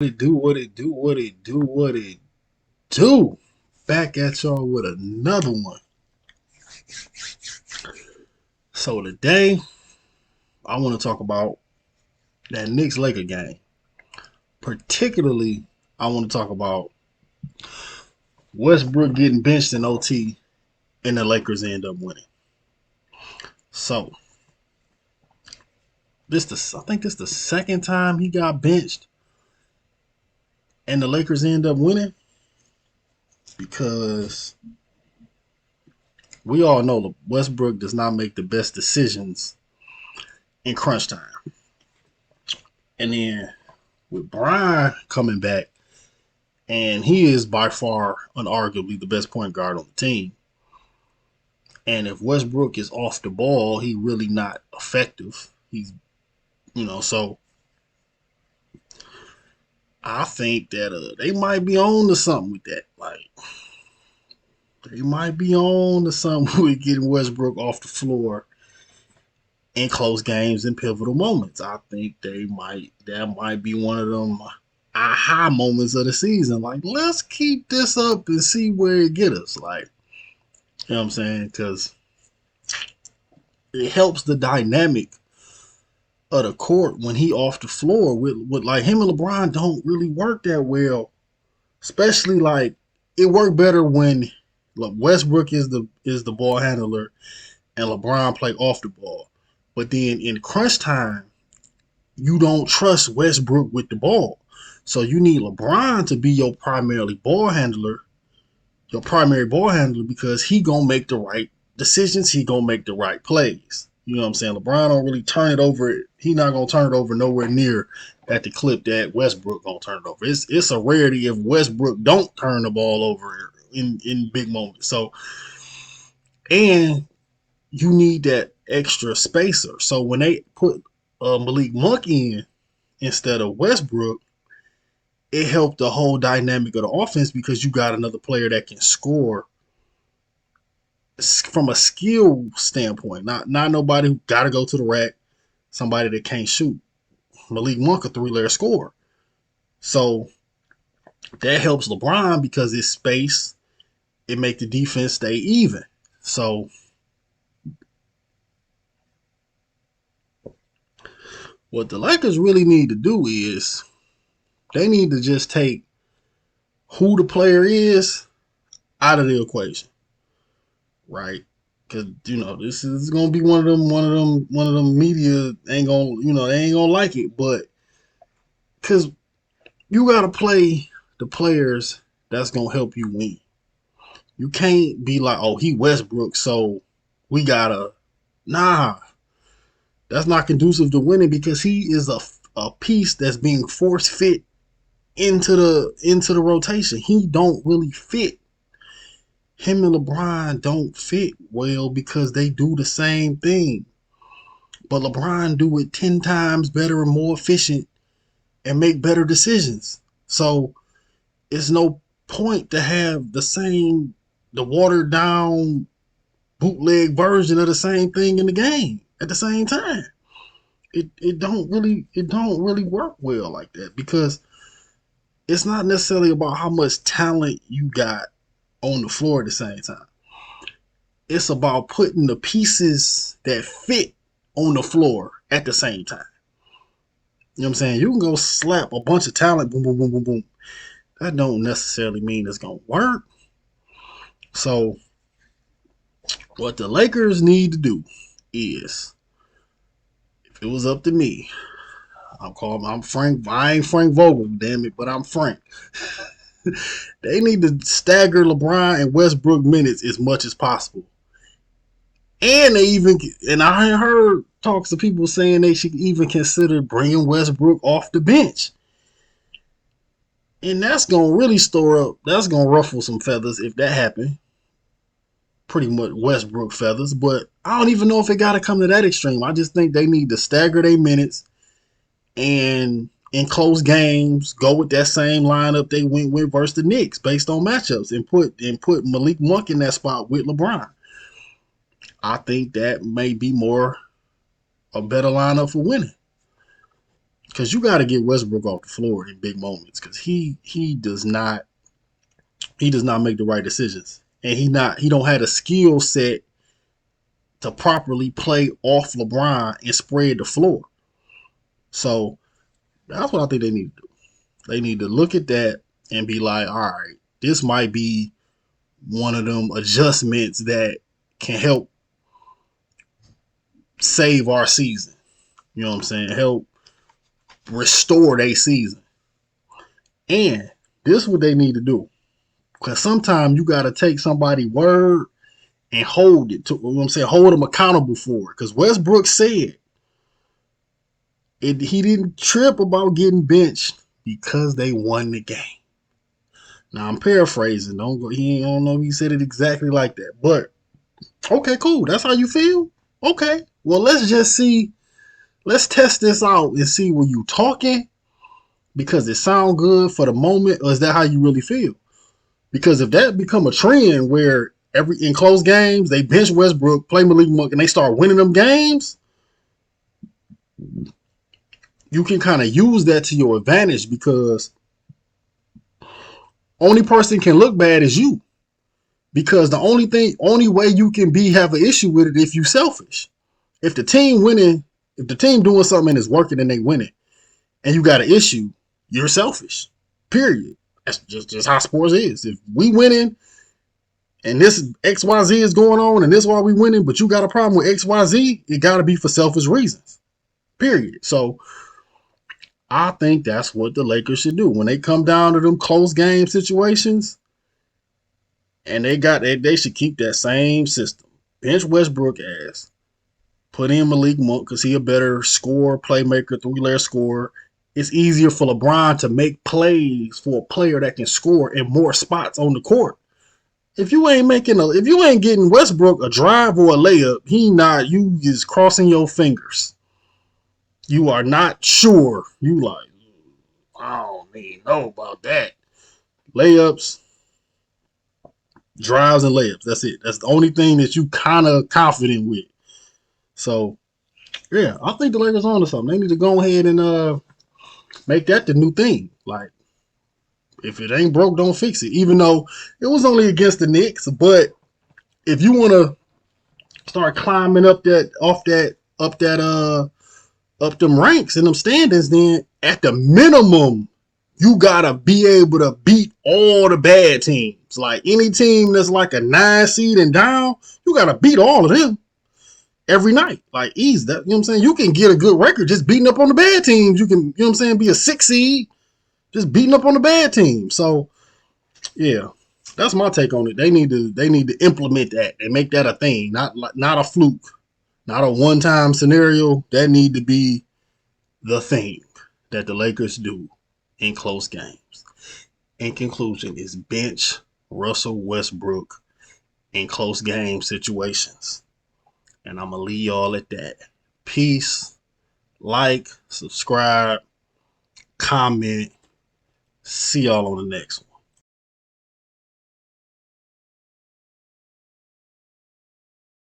What it do. Back at y'all with another one. So today, I want to talk about that Knicks Laker game. Particularly, I want to talk about Westbrook getting benched in OT and the Lakers end up winning. So I think this the second time he got benched and the Lakers end up winning because we all know Westbrook does not make the best decisions in crunch time. And then with Brian coming back, and he is by far unarguably the best point guard on the team. And if Westbrook is off the ball, he really not effective. So I think that they might be on to something with that. Like they might be on to something with getting Westbrook off the floor in close games and pivotal moments. I think that might be one of them aha moments of the season. Like, let's keep this up and see where it get us. Like, you know what I'm saying? Because it helps the dynamic of the court when he off the floor with like him and LeBron don't really work that well. Especially like it worked better when Westbrook is the ball handler and LeBron play off the ball. But then in crunch time, you don't trust Westbrook with the ball. So you need LeBron to be your primary ball handler because he gonna make the right decisions. He gonna make the right plays. You know what I'm saying? LeBron don't really turn it over. He not gonna turn it over nowhere near at the clip that Westbrook gonna turn it over. It's a rarity if Westbrook don't turn the ball over in big moments. So and you need that extra spacer. So when they put Malik Monk in instead of Westbrook, it helped the whole dynamic of the offense because you got another player that can score from a skill standpoint. Not nobody who got to go to the rack, somebody that can't shoot. Malik Monk, a three-layer scorer. So that helps LeBron because it's space. It make the defense stay even. So what the Lakers really need to do is they need to just take who the player is out of the equation, right? Because this is gonna be one of them media ain't gonna they ain't gonna like it, but because you gotta play the players that's gonna help you win. You can't be like, oh, he Westbrook, so we gotta nah. That's not conducive to winning because he is a piece that's being force fit into the rotation. He don't really fit. Him and LeBron don't fit well because they do the same thing. But LeBron do it 10 times better and more efficient and make better decisions. So it's no point to have the watered down bootleg version of the same thing in the game at the same time. It don't really work well like that because it's not necessarily about how much talent you got on the floor at the same time. It's about putting the pieces that fit on the floor at the same time. You know what I'm saying? You can go slap a bunch of talent, boom, boom, boom, boom, boom. That don't necessarily mean it's gonna work. So what the Lakers need to do is, if it was up to me, I'm Frank. I ain't Frank Vogel, damn it, but I'm Frank. They need to stagger LeBron and Westbrook minutes as much as possible. And I heard talks of people saying they should even consider bringing Westbrook off the bench. And that's going to really that's going to ruffle some feathers if that happened. Pretty much Westbrook feathers. But I don't even know if it got to come to that extreme. I just think they need to stagger their minutes and in close games go with that same lineup they went with versus the Knicks based on matchups and put Malik Monk in that spot with LeBron. I think that may be a better lineup for winning. because you got to get Westbrook off the floor in big moments because he does not make the right decisions, and he don't have a skill set to properly play off LeBron and spread the floor. So that's what I think they need to do. They need to look at that and be like, all right, this might be one of them adjustments that can help save our season. You know what I'm saying? Help restore their season. And this is what they need to do. Because sometimes you got to take somebody's word and hold it to, you know what I'm saying, hold them accountable for it. Because Westbrook said he didn't trip about getting benched because they won the game. Now I'm paraphrasing. I don't know if he said it exactly like that. But okay, cool. That's how you feel? Okay. Well, let's just see. Let's test this out and see were you talking because it sound good for the moment, or is that how you really feel? Because if that become a trend where in close games they bench Westbrook, play Malik Monk, and they start winning them games, you can kind of use that to your advantage because only person can look bad is you. Because the only way you can have an issue with it if you selfish. If the team winning, if the team doing something and it's working and they winning, and you got an issue, you're selfish. Period. That's just how sports is. If we winning and this XYZ is going on and this is why we winning, but you got a problem with XYZ, it got to be for selfish reasons. Period. So I think that's what the Lakers should do when they come down to them close game situations. And they should keep that same system. Bench Westbrook ass. Put in Malik Monk because he a better scorer, playmaker, three-layer scorer. It's easier for LeBron to make plays for a player that can score in more spots on the court. If you ain't getting Westbrook a drive or a layup, you just crossing your fingers. You are not sure. You like, I don't even know about that. Layups, drives, and layups. That's it. That's the only thing that you kind of confident with. So, yeah, I think the Lakers on to something. They need to go ahead and make that the new thing. Like, if it ain't broke, don't fix it. Even though it was only against the Knicks, but if you want to start climbing up them ranks and them standings, then at the minimum, you gotta be able to beat all the bad teams. Like any team that's like a 9 seed and down, you gotta beat all of them every night. Like easy. That, you know what I'm saying? You can get a good record just beating up on the bad teams. You can, you know what I'm saying, be a 6 seed just beating up on the bad team. So yeah, that's my take on it. They need to implement that and make that a thing, not a fluke, not a one-time scenario. That need to be the thing that the Lakers do in close games. In conclusion, is bench Russell Westbrook in close game situations. And I'm going to leave y'all at that. Peace. Like, subscribe, comment. See y'all on the next one.